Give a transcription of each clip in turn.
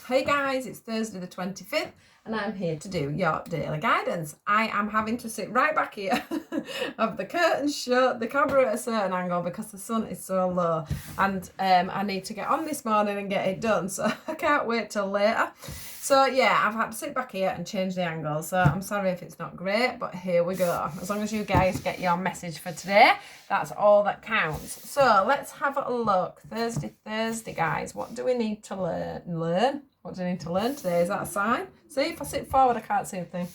Hey guys, it's Thursday the 25th and I'm here to do your daily guidance. I am having to sit right back here, have the curtains shut, the camera at a certain angle because the sun is so low, and I need to get on this morning and get it done, so I can't wait till later. So yeah, I've had to sit back here and change the angle, so I'm sorry if it's not great, but here we go. As long as you guys get your message for today, that's all that counts. So let's have a look. Thursday, guys. What do we need to learn? What do I need to learn today? Is that a sign? See, if I sit forward, I can't see a thing.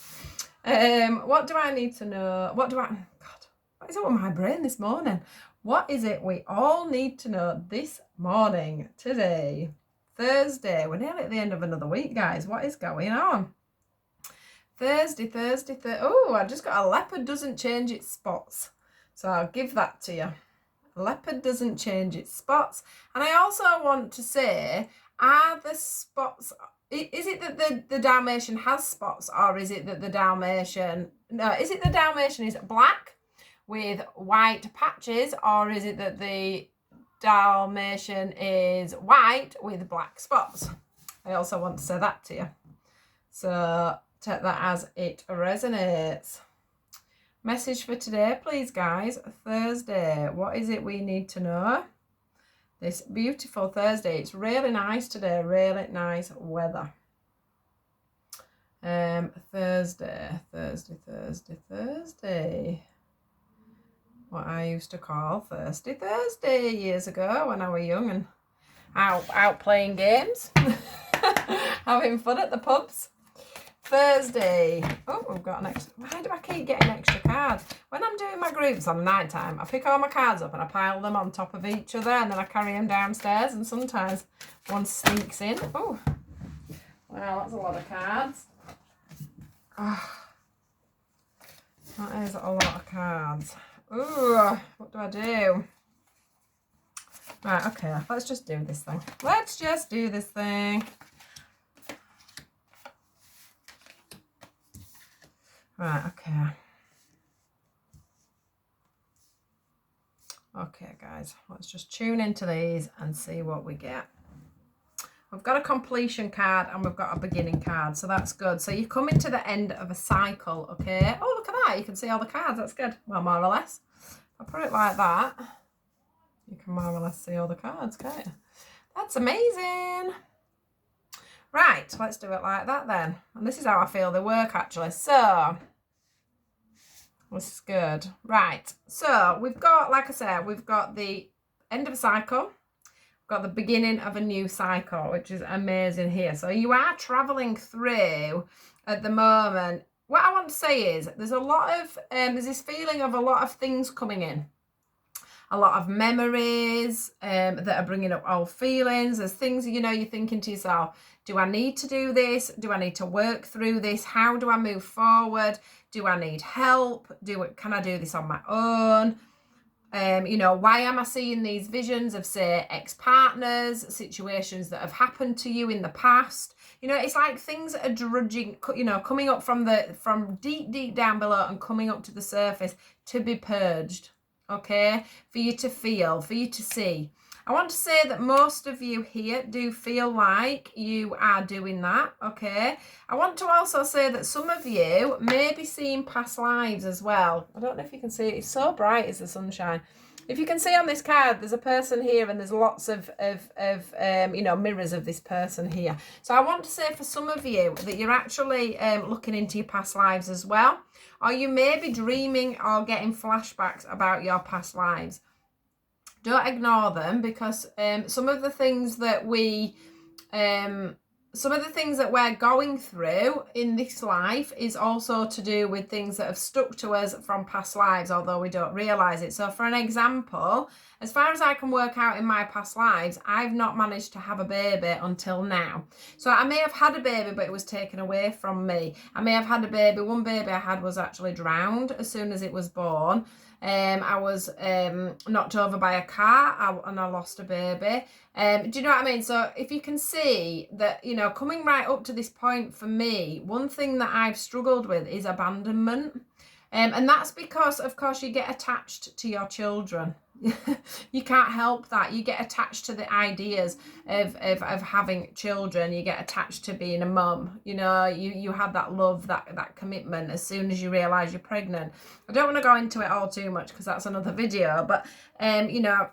What do I need to know? God, what is it with my brain this morning? What is it we all need to know this morning, today? Thursday. We're nearly at the end of another week, guys. What is going on? Thursday. Oh, I just got a leopard doesn't change its spots. So I'll give that to you. A leopard doesn't change its spots. And I also want to say, are the spots, is it that the Dalmatian has spots, or is it that the Dalmatian, no, is it the Dalmatian is black with white patches, or is it that the Dalmatian is white with black spots? I also want to say that to you. So take that as it resonates. Message for today, please, guys. Thursday. What is it we need to know? This beautiful Thursday. It's really nice today. Really nice weather. Thursday. What I used to call Thirsty Thursday years ago when I was young and out playing games, having fun at the pubs. Thursday. Oh, we've got an extra. Why do I keep getting extra cards? When I'm doing my groups on night time, I pick all my cards up and I pile them on top of each other, and then I carry them downstairs, and sometimes one sneaks in. Oh, well, that's a lot of cards. Oh, that is a lot of cards. Ooh, what do I do? Right, okay, let's just do this thing. Right, okay. Okay, guys, let's just tune into these and see what we get. We've got a completion card and we've got a beginning card, so that's good. So you're coming to the end of a cycle, okay? Oh, look at that. You can see all the cards. That's good. Well, more or less. If I put it like that, you can more or less see all the cards, can't you? That's amazing. Right, let's do it like that then. And this is how I feel they work, actually. So this is good. Right, so we've got, like I said, we've got the end of a cycle. We've got the beginning of a new cycle, which is amazing here. So you are traveling through at the moment. What I want to say is there's a lot of, there's this feeling of a lot of things coming in. A lot of memories that are bringing up old feelings. There's things, you know, you're thinking to yourself, do I need to do this? Do I need to work through this? How do I move forward? Do I need help? Can I do this on my own? You know, why am I seeing these visions of, say, ex-partners, situations that have happened to you in the past? You know, it's like things are drudging, you know, coming up from deep down below and coming up to the surface to be purged. Okay, for you to feel, for you to see. I want to say that most of you here do feel like you are doing that, okay? I want to also say that some of you may be seeing past lives as well. I don't know if you can see it. It's so bright as the sunshine. If you can see on this card, there's a person here and there's lots of you know, mirrors of this person here. So I want to say for some of you that you're actually looking into your past lives as well. Or you may be dreaming or getting flashbacks about your past lives. Don't ignore them, because some of the things that we're going through in this life is also to do with things that have stuck to us from past lives, although we don't realise it. So for an example, as far as I can work out in my past lives, I've not managed to have a baby until now. So I may have had a baby, but it was taken away from me. I may have had a baby. One baby I had was actually drowned as soon as it was born. I was knocked over by a car and I lost a baby. Do you know what I mean? So if you can see that, you know, coming right up to this point for me, one thing that I've struggled with is abandonment. And that's because, of course, you get attached to your children. You can't help that. You get attached to the ideas of having children. You get attached to being a mum. You know, you have that love, that commitment as soon as you realise you're pregnant. I don't want to go into it all too much because that's another video, but you know,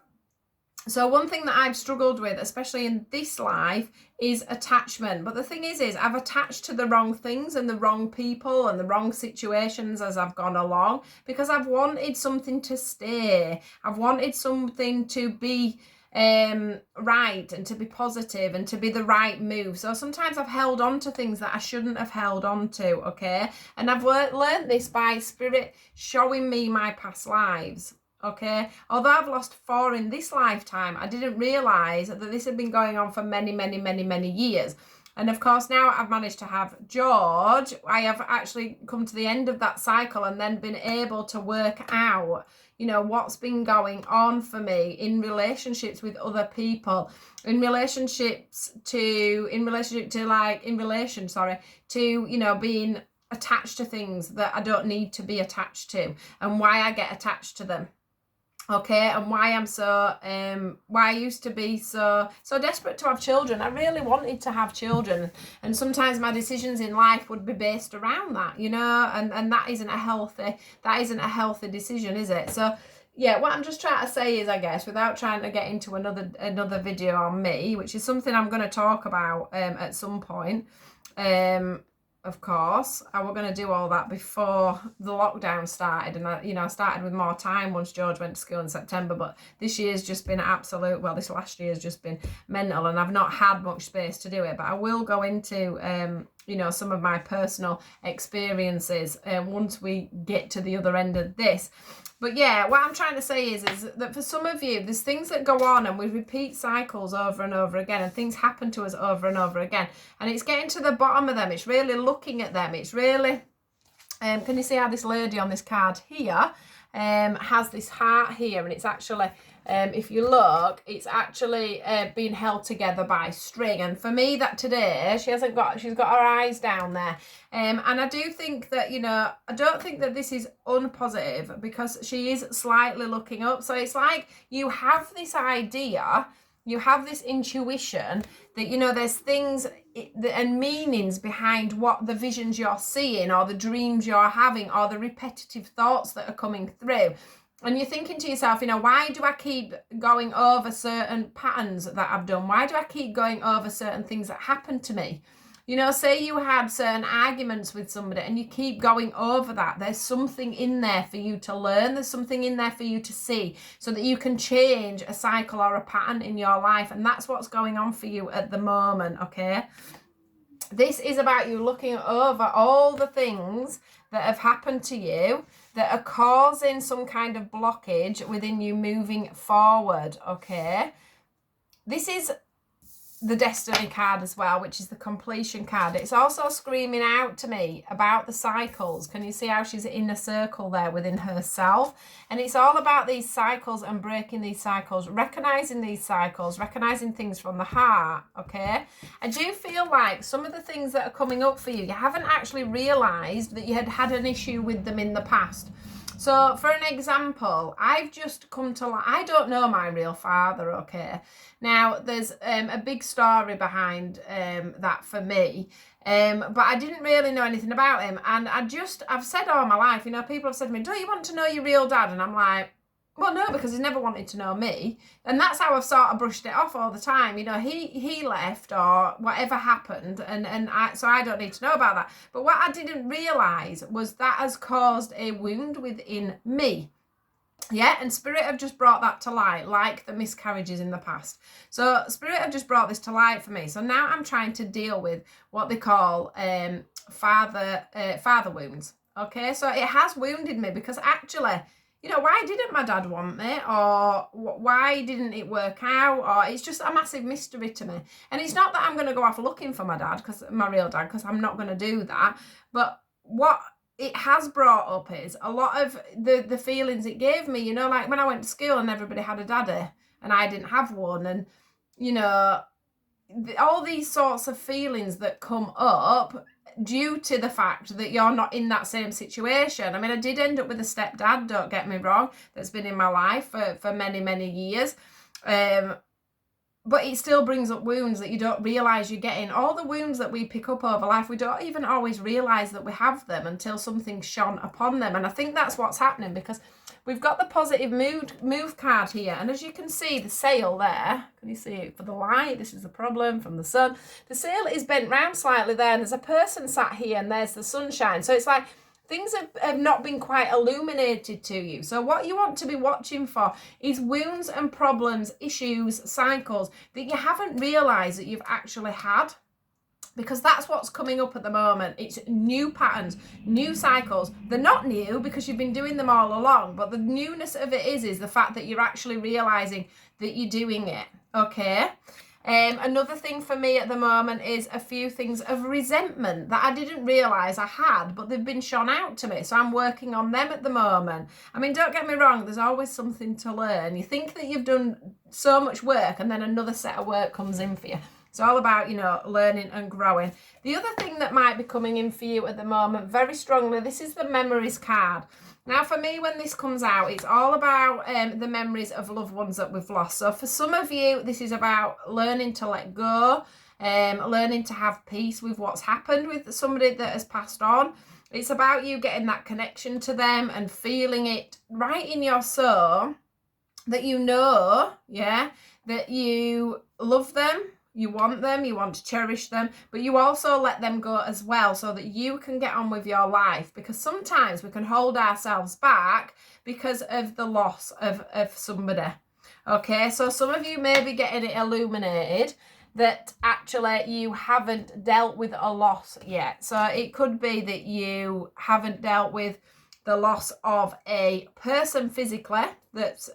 so one thing that I've struggled with, especially in this life, is attachment. But the thing is I've attached to the wrong things and the wrong people and the wrong situations as I've gone along, because I've wanted something to stay. I've wanted something to be right and to be positive and to be the right move. So sometimes I've held on to things that I shouldn't have held on to, okay? And I've learned this by Spirit showing me my past lives. Okay, although I've lost 4 in this lifetime, I didn't realise that this had been going on for many, many, many, many years. And of course, now I've managed to have George. I have actually come to the end of that cycle and then been able to work out, you know, what's been going on for me in relationships with other people, in relation to, you know, being attached to things that I don't need to be attached to, and why I get attached to them. Okay, and why I'm so why I used to be so desperate to have children. I really wanted to have children, and sometimes my decisions in life would be based around that, you know, and that isn't a healthy decision, is it? So yeah, what I'm just trying to say is, I guess, without trying to get into another video on me, which is something I'm going to talk about at some point, of course, I were going to do all that before the lockdown started, and I started with more time once George went to school in September. But this year's just been this last year's just been mental, and I've not had much space to do it. But I will go into some of my personal experiences once we get to the other end of this. But yeah, what I'm trying to say is that for some of you, there's things that go on and we repeat cycles over and over again, and things happen to us over and over again. And it's getting to the bottom of them. It's really looking at them. It's really, can you see how this lady on this card here has this heart here? And it's actually, if you look, it's actually being held together by string. And for me, that today, she's got her eyes down there. And I do think that, I don't think that this is unpositive, because she is slightly looking up. So it's like you have this idea, you have this intuition that, there's things and meanings behind what the visions you're seeing, or the dreams you're having, or the repetitive thoughts that are coming through. And you're thinking to yourself, why do I keep going over certain patterns that I've done? Why do I keep going over certain things that happened to me? Say you had certain arguments with somebody and you keep going over that. There's something in there for you to learn. There's something in there for you to see, so that you can change a cycle or a pattern in your life. And that's what's going on for you at the moment, okay? This is about you looking over all the things that have happened to you that are causing some kind of blockage within you moving forward, okay? This is the Destiny card as well, which is the completion card. It's also screaming out to me about the cycles. Can you see how she's in a circle there within herself? And it's all about these cycles and breaking these cycles, recognizing these cycles, recognizing things from the heart, okay? I do feel like some of the things that are coming up for you, you haven't actually realized that you had an issue with them in the past. So for an example, I've just come to, I don't know my real father, okay? Now, there's a big story behind that for me, but I didn't really know anything about him. And I've said all my life, people have said to me, don't you want to know your real dad? And I'm like, well, no, because he's never wanted to know me. And that's how I've sort of brushed it off all the time. He left, or whatever happened, so I don't need to know about that. But what I didn't realise was that has caused a wound within me. Yeah, and Spirit have just brought that to light, like the miscarriages in the past. So Spirit have just brought this to light for me. So now I'm trying to deal with what they call father wounds. Okay, so it has wounded me, because actually, why didn't my dad want me, or why didn't it work out, or it's just a massive mystery to me. And it's not that I'm going to go off looking for my dad, my real dad, because I'm not going to do that. But what it has brought up is a lot of the feelings it gave me, like when I went to school and everybody had a daddy and I didn't have one, and all these sorts of feelings that come up, due to the fact that you're not in that same situation. I mean, I did end up with a stepdad, don't get me wrong, that's been in my life for many, many years. But it still brings up wounds that you don't realise you're getting. All the wounds that we pick up over life, we don't even always realise that we have them until something's shone upon them. And I think that's what's happening, because we've got the positive move card here. And as you can see, the sail there, can you see it for the light? This is the problem from the sun. The sail is bent round slightly there, and there's a person sat here, and there's the sunshine. So it's like things have not been quite illuminated to you. So what you want to be watching for is wounds and problems, issues, cycles that you haven't realised that you've actually had. Because that's what's coming up at the moment. It's new patterns, new cycles. They're not new because you've been doing them all along. But the newness of it is the fact that you're actually realising that you're doing it. Okay? Another thing for me at the moment is a few things of resentment that I didn't realise I had, but they've been shone out to me. So I'm working on them at the moment. I mean, don't get me wrong, there's always something to learn. You think that you've done so much work and then another set of work comes in for you. It's all about, learning and growing. The other thing that might be coming in for you at the moment very strongly, this is the memories card. Now, for me, when this comes out, it's all about the memories of loved ones that we've lost. So for some of you, this is about learning to let go, learning to have peace with what's happened with somebody that has passed on. It's about you getting that connection to them and feeling it right in your soul that that you love them. You want them, you want to cherish them, but you also let them go as well so that you can get on with your life, because sometimes we can hold ourselves back because of the loss of somebody. Okay, so some of you may be getting it illuminated that actually you haven't dealt with a loss yet. So it could be that you haven't dealt with the loss of a person physically that's,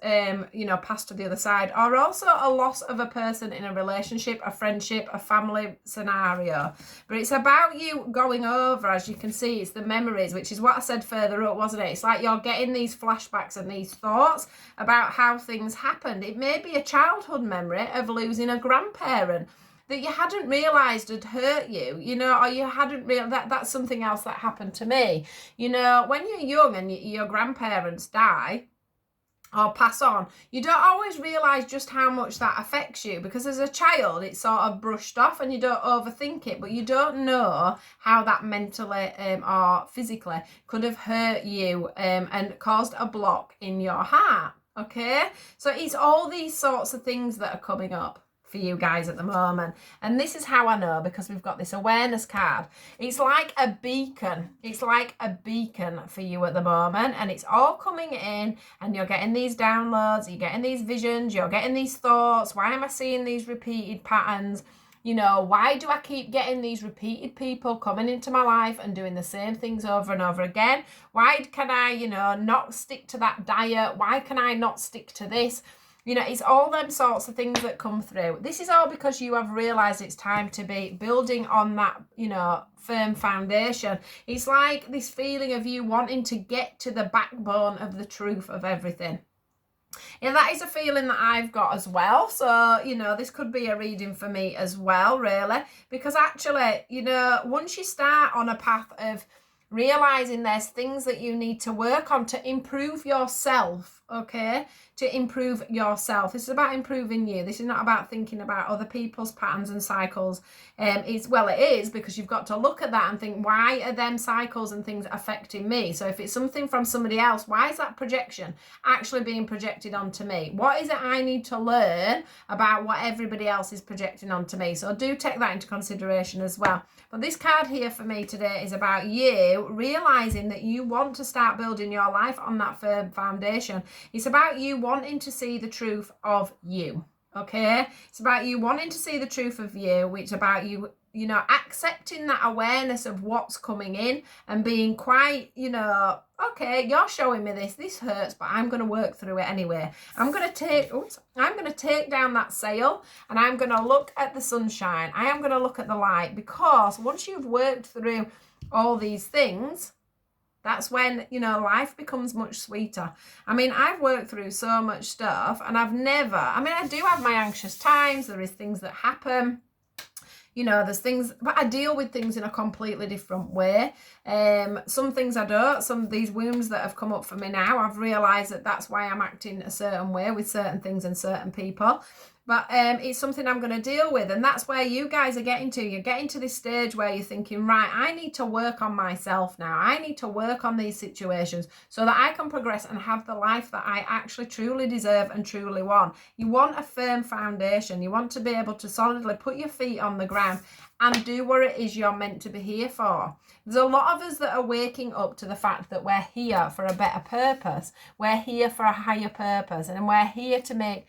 passed to the other side, or also a loss of a person in a relationship, a friendship, a family scenario. But it's about you going over, as you can see, it's the memories, which is what I said further up, wasn't it? It's like you're getting these flashbacks and these thoughts about how things happened. It may be a childhood memory of losing a grandparent that you hadn't realised had hurt you, or you hadn't realised that's something else that happened to me. When you're young and your grandparents die or pass on, you don't always realise just how much that affects you, because as a child it's sort of brushed off and you don't overthink it, but you don't know how that mentally or physically could have hurt you and caused a block in your heart. Okay, so it's all these sorts of things that are coming up for you guys at the moment. And this is how I know, because we've got this awareness card. It's like a beacon. It's like a beacon for you at the moment, and it's all coming in, and you're getting these downloads, you're getting these visions, you're getting these thoughts. Why am I seeing these repeated patterns? Why do I keep getting these repeated people coming into my life and doing the same things over and over again? Why can I, not stick to that diet? Why can I not stick to this? It's all them sorts of things that come through. This is all because you have realised it's time to be building on that, firm foundation. It's like this feeling of you wanting to get to the backbone of the truth of everything. And that is a feeling that I've got as well. So, this could be a reading for me as well, really. Because actually, once you start on a path of realising there's things that you need to work on to improve yourself, okay? To improve yourself. This is about improving you. This is not about thinking about other people's patterns and cycles. It is, because you've got to look at that and think, why are them cycles and things affecting me? So if it's something from somebody else, why is that projection actually being projected onto me? What is it I need to learn about what everybody else is projecting onto me? So do take that into consideration as well. But this card here for me today is about you realising that you want to start building your life on that firm foundation. It's about you wanting to see the truth of you, okay? It's about you wanting to see the truth of you, which is about you, accepting that awareness of what's coming in and being quite, okay, you're showing me this hurts, but I'm going to work through it anyway. I'm going to take down that sail, and I'm going to look at the sunshine. I am going to look at the light, because once you've worked through all these things, that's when, life becomes much sweeter. I mean, I've worked through so much stuff, and I do have my anxious times. There is things that happen. You know, there's things, but I deal with things in a completely different way. Some things I don't. Some of these wounds that have come up for me now, I've realised that that's why I'm acting a certain way with certain things and certain people. But it's something I'm going to deal with. And that's where you guys are getting to. You're getting to this stage where you're thinking, right, I need to work on myself now. I need to work on these situations so that I can progress and have the life that I actually truly deserve and truly want. You want a firm foundation. You want to be able to solidly put your feet on the ground and do what it is you're meant to be here for. There's a lot of us that are waking up to the fact that we're here for a better purpose. We're here for a higher purpose, and we're here to make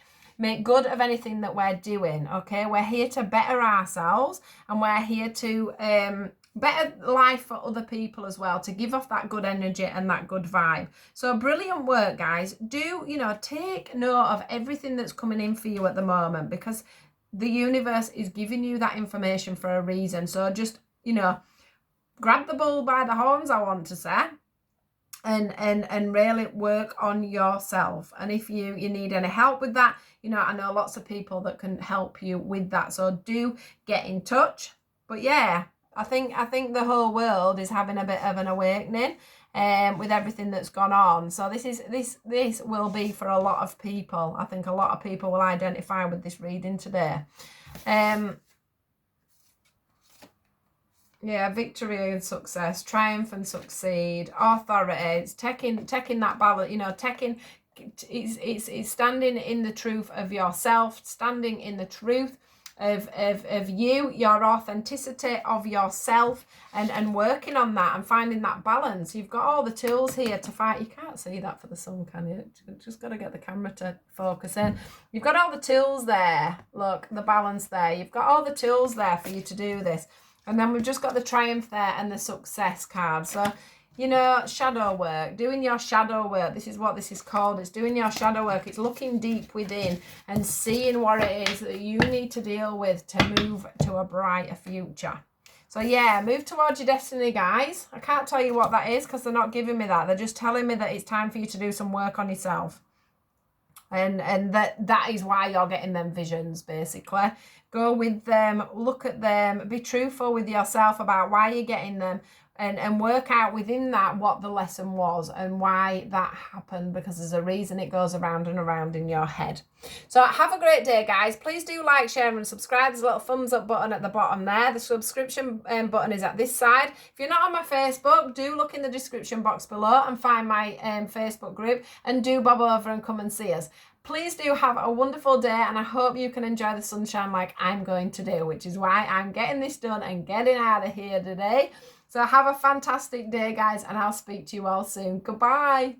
good of anything that we're doing. Okay, we're here to better ourselves, and we're here to better life for other people as well, to give off that good energy and that good vibe. So brilliant work, guys. Do, you know, take note of everything that's coming in for you at the moment, because the universe is giving you that information for a reason. So just, you know, grab the bull by the horns, I want to say, and really work on yourself. And if you need any help with that, you know, I know lots of people that can help you with that. So do get in touch. But yeah, I think the whole world is having a bit of an awakening with everything that's gone on. So this will be for a lot of people. I think a lot of people will identify with this reading today. Yeah, victory and success, triumph and succeed, authority. It's taking that balance, you know, it's standing in the truth of yourself, standing in the truth of you, your authenticity of yourself, and working on that and finding that balance. You've got all the tools here to fight. You can't see that for the sun, can you? Just got to get the camera to focus in. You've got all the tools there. Look, the balance there. You've got all the tools there for you to do this. And then we've just got the triumph there and the success card. So, you know, shadow work, doing your shadow work. This is what this is called. It's doing your shadow work. It's looking deep within and seeing what it is that you need to deal with to move to a brighter future. So, yeah, move towards your destiny, guys. I can't tell you what that is because they're not giving me that. They're just telling me that it's time for you to do some work on yourself. And that is why you're getting them visions, basically. Go with them, look at them, be truthful with yourself about why you're getting them, and work out within that what the lesson was and why that happened, because there's a reason it goes around and around in your head. So have a great day, guys. Please do like, share and subscribe. There's a little thumbs up button at the bottom there. The subscription button is at this side. If you're not on my Facebook, do look in the description box below and find my Facebook group, and do bob over and come and see us. Please do have a wonderful day, and I hope you can enjoy the sunshine like I'm going to do, which is why I'm getting this done and getting out of here today. So have a fantastic day, guys, and I'll speak to you all soon. Goodbye.